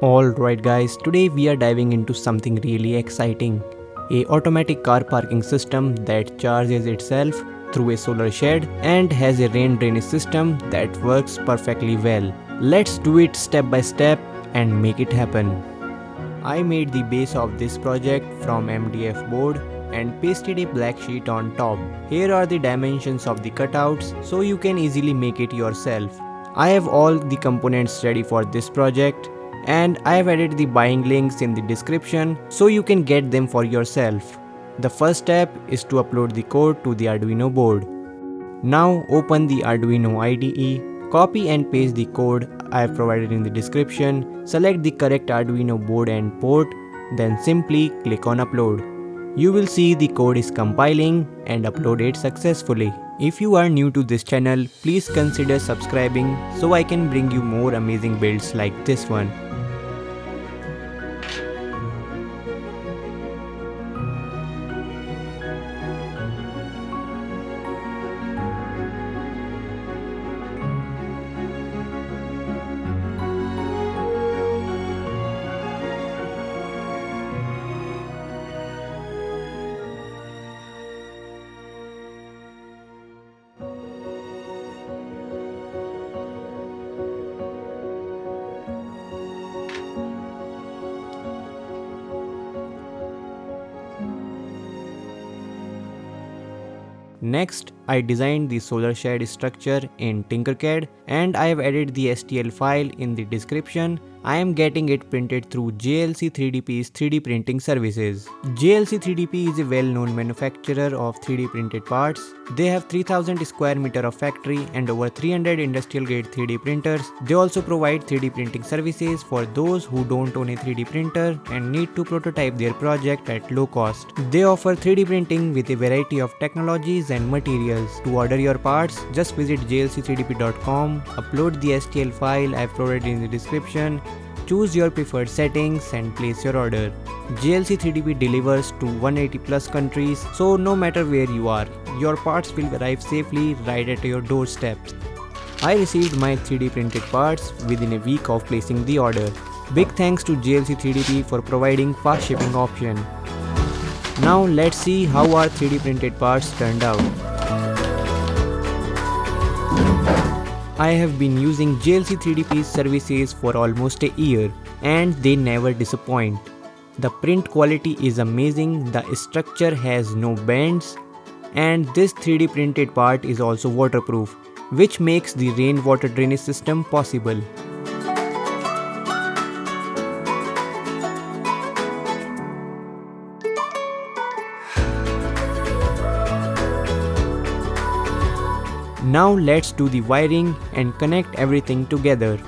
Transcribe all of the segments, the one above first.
Alright guys, today we are diving into something really exciting. A automatic car parking system that charges itself through a solar shed and has a rain drainage system that works perfectly well. Let's do it step by step and make it happen. I made the base of this project from MDF board and pasted a black sheet on top. Here are the dimensions of the cutouts so you can easily make it yourself. I have all the components ready for this project and I have added the buying links in the description so you can get them for yourself. The first step is to upload the code to the Arduino board. Now open the Arduino IDE, copy and paste the code I have provided in the description, select the correct Arduino board and port, then simply click on upload. You will see the code is compiling and uploaded successfully. If you are new to this channel, please consider subscribing so I can bring you more amazing builds like this one. Next, I designed the solar shed structure in Tinkercad and I have added the STL file in the description. I am getting it printed through JLC 3DP's 3D printing services. JLC 3DP is a well-known manufacturer of 3D printed parts. They have 3000 square meter of factory and over 300 industrial grade 3D printers. They also provide 3D printing services for those who don't own a 3D printer and need to prototype their project at low cost. They offer 3D printing with a variety of technologies and materials. To order your parts, just visit jlc3dp.com, upload the STL file I have provided in the description, choose your preferred settings and place your order. JLC 3DP delivers to 180 plus countries, so no matter where you are, your parts will arrive safely right at your doorstep. I received my 3D printed parts within a week of placing the order. Big thanks to JLC 3DP for providing fast shipping option. Now let's see how our 3D printed parts turned out. I have been using JLC 3DP's services for almost a year and they never disappoint. The print quality is amazing, the structure has no bends, and this 3D printed part is also waterproof, which makes the rainwater drainage system possible. Now let's do the wiring and connect everything together.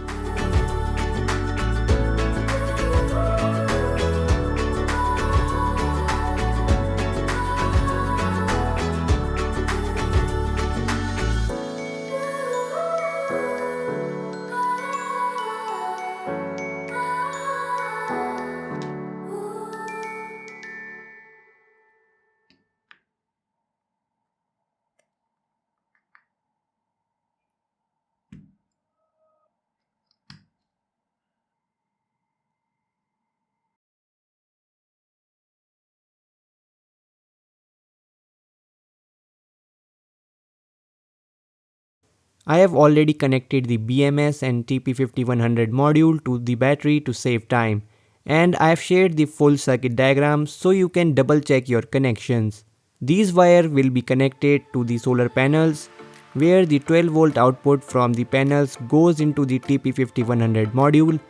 I have already connected the BMS and TP5100 module to the battery to save time, and I have shared the full circuit diagram so you can double check your connections. These wires will be connected to the solar panels where the 12 volt output from the panels goes into the TP5100 module.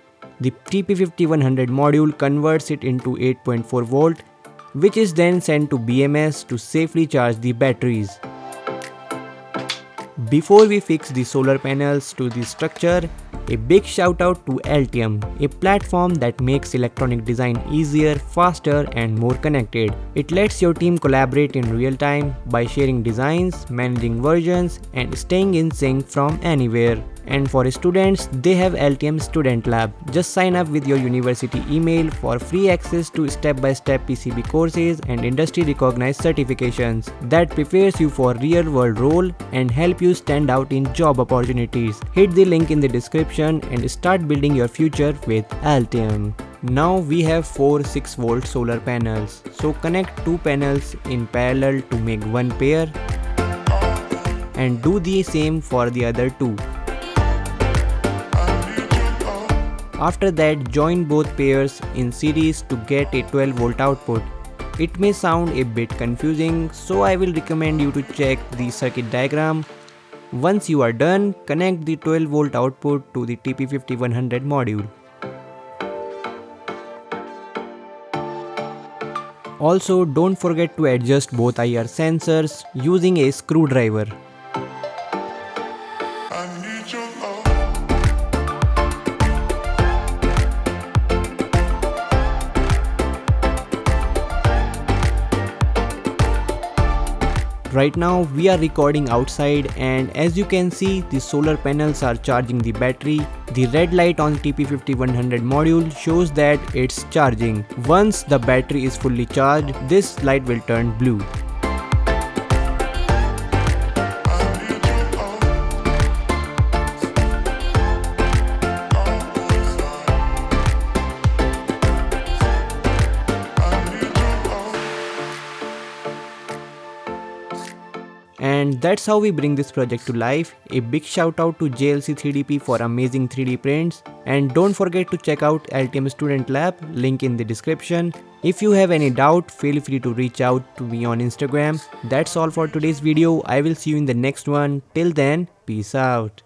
The TP5100 module converts it into 8.4 volt, which is then sent to BMS to safely charge the batteries. Before we fix the solar panels to the structure, a big shout out to Altium, a platform that makes electronic design easier, faster and more connected. It lets your team collaborate in real time by sharing designs, managing versions and staying in sync from anywhere. And for students, they have LTM Student Lab. Just sign up with your university email for free access to step-by-step PCB courses and industry-recognized certifications that prepares you for real-world role and help you stand out in job opportunities. Hit the link in the description and start building your future with LTM. Now we have 4 6-volt solar panels. So connect 2 panels in parallel to make one pair and do the same for the other 2. After that, join both pairs in series to get a 12-volt output. It may sound a bit confusing, so I will recommend you to check the circuit diagram. Once you are done, connect the 12-volt output to the TP5100 module. Also, don't forget to adjust both IR sensors using a screwdriver. Right now we are recording outside, and as you can see, the solar panels are charging the battery. The red light on TP5100 module shows that it's charging. Once the battery is fully charged, this light will turn blue. And that's how we bring this project to life. A big shout out to JLC 3DP for amazing 3D prints, and don't forget to check out LTM Student Lab, link in the description. If you have any doubt, feel free to reach out to me on Instagram. That's all for today's video. I will see you in the next one. Till then, peace out.